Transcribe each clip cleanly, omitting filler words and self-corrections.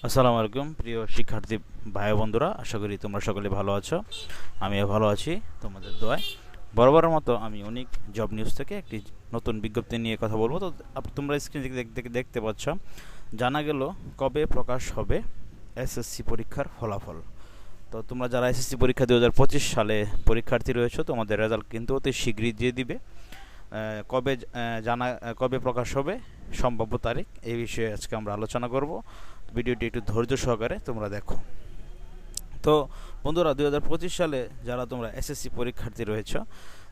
আসসালামু আলাইকুম প্রিয় শিক্ষার্থী ভাই বন্ধুরা, আশা করি তোমরা সকলে ভালো আছো। আমিও ভালো আছি তোমাদের দোয়ায়। বরাবরের মতো আমি অনেক জব নিউজ থেকে একটি নতুন বিজ্ঞপ্তি নিয়ে কথা বলবো। তো তোমরা স্ক্রিন দেখতে পাচ্ছ, জানা গেল কবে প্রকাশ হবে এসএসসি পরীক্ষার ফলাফল। তো তোমরা যারা এসএসসি পরীক্ষা 2025 সালে পরীক্ষার্থী রয়েছো, তোমাদের রেজাল্ট কিন্তু অতি শীঘ্রই দিয়ে দিবে। কবে কবে প্রকাশ হবে, সম্ভাব্য তারিখ, এই বিষয়ে আজকে আমরা আলোচনা করব। ভিডিওটি একটু ধৈর্য সহকারে তোমরা দেখো। তো বন্ধুরা, 2025 সালে যারা তোমরা এসএসসি পরীক্ষার্থী রয়েছ,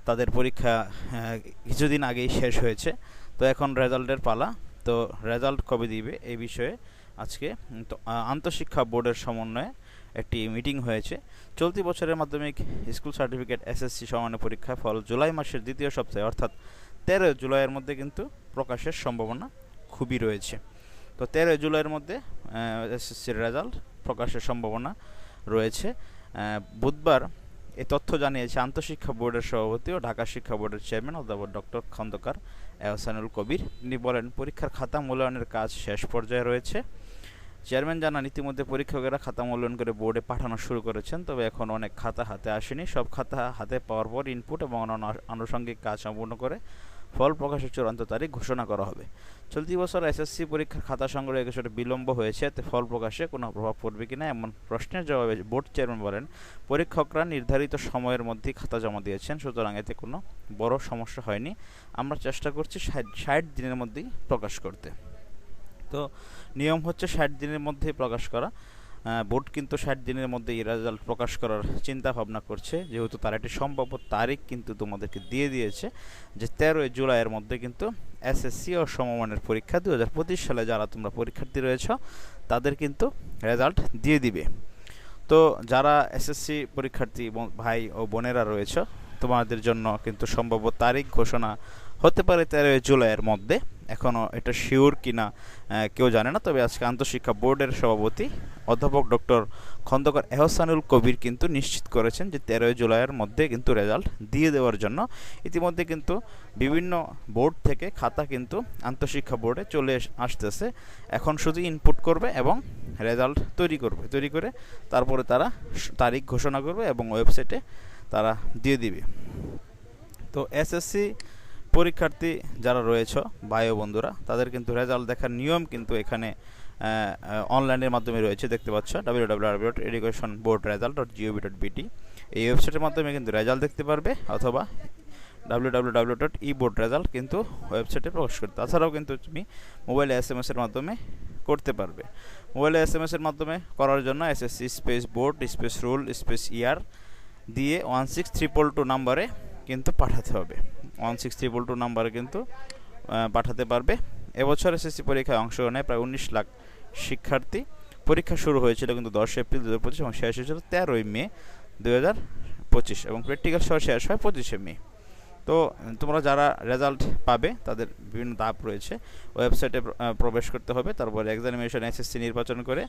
তাদের পরীক্ষা কিছুদিন আগেই শেষ হয়েছে। তো এখন রেজাল্টের পালা। তো রেজাল্ট কবে দিবে এই বিষয়ে আজকে আন্তঃশিক্ষা বোর্ডের সমন্বয়ে একটি মিটিং হয়েছে। চলতি বছরের মাধ্যমিক স্কুল সার্টিফিকেট এসএসসি সমান্য পরীক্ষা ফল জুলাই মাসের দ্বিতীয় সপ্তাহে অর্থাৎ 13 জুলাইয়ের মধ্যে কিন্তু প্রকাশের সম্ভাবনা খুবই রয়েছে। তো 13 জুলাইয়ের মধ্যে এসএসসির রেজাল্ট প্রকাশের সম্ভাবনা রয়েছে। বুধবার এই তথ্য জানিয়েছে আন্তঃশিক্ষা বোর্ডের সভাপতি ও ঢাকা শিক্ষা বোর্ডের চেয়ারম্যান অধ্যাপক ডক্টর খন্দকার এহসানুল কবির। তিনি বলেন, পরীক্ষার খাতা মূল্যায়নের কাজ শেষ পর্যায়ে রয়েছে। চেয়ারম্যান জানান, ইতিমধ্যে পরীক্ষকেরা খাতা মূল্যায়ন করে বোর্ডে পাঠানো শুরু করেছেন, তবে এখন অনেক খাতা হাতে আসেনি। সব খাতা হাতে পাওয়ার পর ইনপুট এবং অন্যান্য আনুষঙ্গিক কাজ সম্পূর্ণ করে ফল প্রকাশের চূড়ান্ত তারিখ ঘোষণা করা হবে। চলতি বছর এসএসসি পরীক্ষার খাতা সংগ্রহে কিছুটা বিলম্ব হয়েছে, এতে ফল প্রকাশে কোনো প্রভাব পড়বে কিনা এমন প্রশ্নের জবাবে বোর্ড চেয়ারম্যান বলেন, পরীক্ষকরা নির্ধারিত সময়ের মধ্যেই খাতা জমা দিয়েছেন, সুতরাং এতে কোনো বড় সমস্যা হয়নি। আমরা চেষ্টা করছি 60 দিনের মধ্যেই প্রকাশ করতে। তো নিয়ম হচ্ছে 60 দিনের মধ্যেই প্রকাশ করা। বোর্ড কিন্তু 60 দিনের মধ্যেই রেজাল্ট প্রকাশ করার চিন্তা ভাবনা করছে, যেহেতু তার একটি সম্ভাব্য তারিখ কিন্তু তোমাদেরকে দিয়ে দিয়েছে যে 13 জুলাইয়ের মধ্যে কিন্তু এসএসসি ও সমমানের পরীক্ষা 2025 সালে যারা তোমরা পরীক্ষার্থী রয়েছ তাদের কিন্তু রেজাল্ট দিয়ে দিবে। তো যারা এসএসসি পরীক্ষার্থী ভাই ও বোনেরা রয়েছে, তোমাদের জন্য কিন্তু সম্ভাব্য তারিখ ঘোষণা হতে পারে 13 জুলাইয়ের মধ্যে। এখনও এটা শিওর কিনা কেউ জানে না, তবে আজকে আন্তঃশিক্ষা বোর্ডের সভাপতি অধ্যাপক ডক্টর খন্দকার এহসানুল কবির কিন্তু নিশ্চিত করেছেন যে 13 জুলাইয়ের মধ্যে কিন্তু রেজাল্ট দিয়ে দেওয়ার জন্য। ইতিমধ্যে কিন্তু বিভিন্ন বোর্ড থেকে খাতা কিন্তু আন্তঃশিক্ষা বোর্ডে চলে আসতেছে। এখন শুধু ইনপুট করবে এবং রেজাল্ট তৈরি করে তারপরে তারা তারিখ ঘোষণা করবে এবং ওয়েবসাইটে তারা দিয়ে দিবে। তো এসএসসি পরীক্ষার্থী যারা রয়েছে ভাই ও বন্ধুরা, তাদের কিন্তু রেজাল্ট দেখার নিয়ম কিন্তু এখানে অনলাইনের মাধ্যমে রয়েছে, দেখতে পাচ্ছ www.educationboardresult.gov.bt। এই ওয়েবসাইটের মাধ্যমে কিন্তু রেজাল্ট দেখতে পারবে, অথবা www.eboardresult কিন্তু ওয়েবসাইটে প্রকাশ করতে। তাছাড়াও কিন্তু তুমি মোবাইলে এসএমএস এর মাধ্যমে করতে পারবে। মোবাইলে এসএমএস এর মাধ্যমে করার জন্য SSC space board space roll space year দিয়ে 16322 নাম্বারে কিন্তু পাঠাতে হবে। 16322 নাম্বারে কিন্তু পাঠাতে পারবে। এবছর এসএসসি পরীক্ষায় অংশগ্রহণ নেয় প্রায় 19 লাখ শিক্ষার্থী। পরীক্ষা শুরু হয়েছিল কিন্তু 10 এপ্রিল 2025 এবং শেষ হয়েছিল 13 মে 2025 এবং প্র্যাকটিক্যাল সহ শেষ হয় 25 মে। তো তোমরা যারা রেজাল্ট পাবে তাদের বিভিন্ন ধাপ রয়েছে। ওয়েবসাইটে প্রবেশ করতে হবে, তারপরে এক্সামিনেশন এসএসসি নির্বাচন করে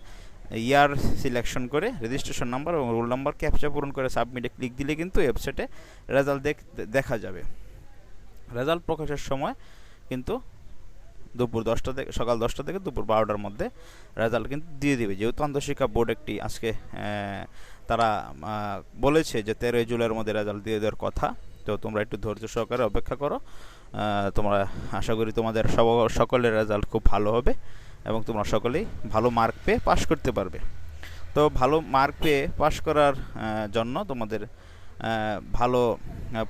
ইয়ার সিলেকশন করে রেজিস্ট্রেশন নাম্বার এবং রোল নাম্বার ক্যাপচা পূরণ করে সাবমিটে ক্লিক দিলে কিন্তু ওয়েবসাইটে রেজাল্ট দেখা যাবে। রেজাল্ট প্রকাশের সময় কিন্তু সকাল 10টা থেকে দুপুর 12টার মধ্যে রেজাল্ট কিন্তু দিয়ে দিবে। যেহেতু আন্তঃশিক্ষা বোর্ড একটি আজকে তারা বলেছে যে 13 জুলাইয়ের মধ্যে রেজাল্ট দিয়ে দেওয়ার কথা। তো তোমরা একটু ধৈর্য সহকারে অপেক্ষা করো। তোমরা আশা করি তোমাদের সকলের রেজাল্ট খুব ভালো হবে এবং তোমরা সকলেই ভালো মার্ক পেয়ে পাশ করতে পারবে। তো ভালো মার্ক পেয়ে পাশ করার জন্য তোমাদের ভালো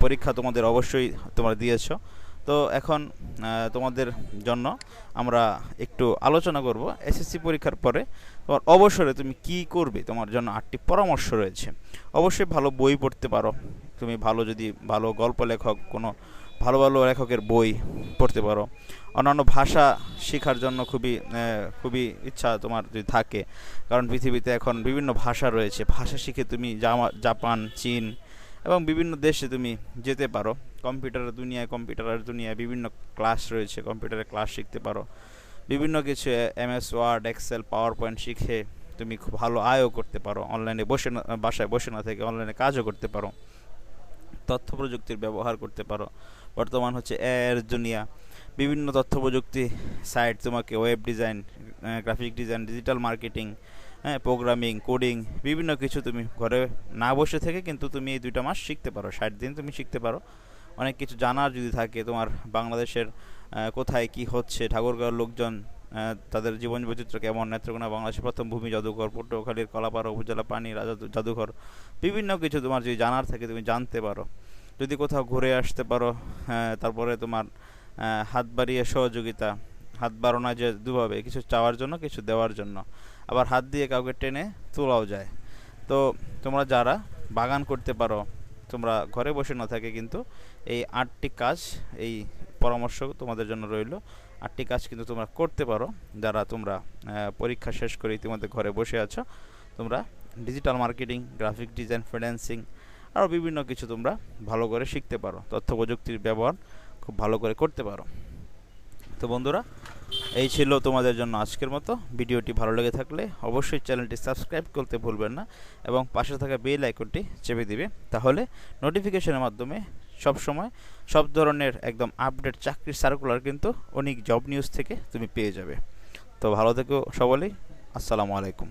পরীক্ষা তোমাদের অবশ্যই তোমরা দিয়েছো। তো এখন তোমাদের জন্য আমরা একটু আলোচনা করব এসএসসি পরীক্ষার পরে তোমার অবসরে তুমি কি করবে। তোমার জন্য 8টি পরামর্শ রয়েছে। অবশ্যই ভালো বই পড়তে পারো। তুমি যদি ভালো গল্প লেখক, কোনো ভালো লেখকের বই পড়তে পারো। অন্যান্য ভাষা শেখার জন্য খুবই ইচ্ছা তোমার যদি থাকে, কারণ পৃথিবীতে এখন বিভিন্ন ভাষা রয়েছে। ভাষা শিখে তুমি জাপান, চীন এবং বিভিন্ন দেশে তুমি যেতে পারো। কম্পিউটারের দুনিয়ায় বিভিন্ন ক্লাস রয়েছে, কম্পিউটারের ক্লাস শিখতে পারো। বিভিন্ন কিছু MS Word, Excel, PowerPoint শিখে তুমি খুব ভালো আয়ও করতে পারো। অনলাইনে বাসায় বসে না থেকে অনলাইনে কাজও করতে পারো। তথ্য প্রযুক্তির ব্যবহার করতে পারো। বর্তমান হচ্ছে এর দুনিয়া, বিভিন্ন তথ্য প্রযুক্তি সাইট, তোমাকে web design, graphic design, digital marketing, হ্যাঁ, প্রোগ্রামিং, কোডিং, বিভিন্ন কিছু তুমি ঘরে না বসে থেকে কিন্তু তুমি এই 2টা মাস শিখতে পারো। 60 দিন তুমি শিখতে পারো। অনেক কিছু জানার যদি থাকে তোমার, বাংলাদেশের কোথায় কি হচ্ছে, ঠাকুরগাঁওয়ের লোকজন তাদের জীবন বৈচিত্র্য কেমন, নেত্রকোনা বাংলাদেশের প্রথম ভূমি জাদুঘর, পটুয়াখালীর কলাপাড়া উপজেলা পানি রাজা জাদুঘর, বিভিন্ন কিছু তোমার যদি জানার থাকে তুমি জানতে পারো। যদি কোথাও ঘুরে আসতে পারো, তারপরে তোমার হাত বাড়িয়ে সহযোগিতা, হাত বাড়ানো যে দুভাবে, কিছু চাওয়ার জন্য, কিছু দেওয়ার জন্য, আবার হাত দিয়ে কাউকে টেনে তোলাও যায়। তো তোমরা যারা বাগান করতে পারো, তোমরা ঘরে বসে না থাকে কিন্তু এই 8টি কাজ, এই পরামর্শ তোমাদের জন্য রইল। 8টি কাজ কিন্তু তোমরা করতে পারো। যারা তোমরা পরীক্ষা শেষ করে ইতিমধ্যে ঘরে বসে আছো, তোমরা digital marketing, graphic design, freelancing, আরও বিভিন্ন কিছু তোমরা ভালো করে শিখতে পারো। তথ্য প্রযুক্তির ব্যবহার খুব ভালো করে করতে পারো। তো বন্ধুরা, এই ছিল তোমাদের জন্য আজকের মতো। ভিডিওটি ভালো লেগে থাকলে অবশ্যই চ্যানেলটি সাবস্ক্রাইব করতে ভুলবেন না এবং পাশে থাকা বেল আইকনটি চেপে দিবে। তাহলে নোটিফিকেশনের মাধ্যমে সব সময় সব ধরনের একদম আপডেট চাকরির সার্কুলার কিন্তু অনেক জব নিউজ থেকে তুমি পেয়ে যাবে। তো ভালো থেকো সকলেই। আসসালামু আলাইকুম।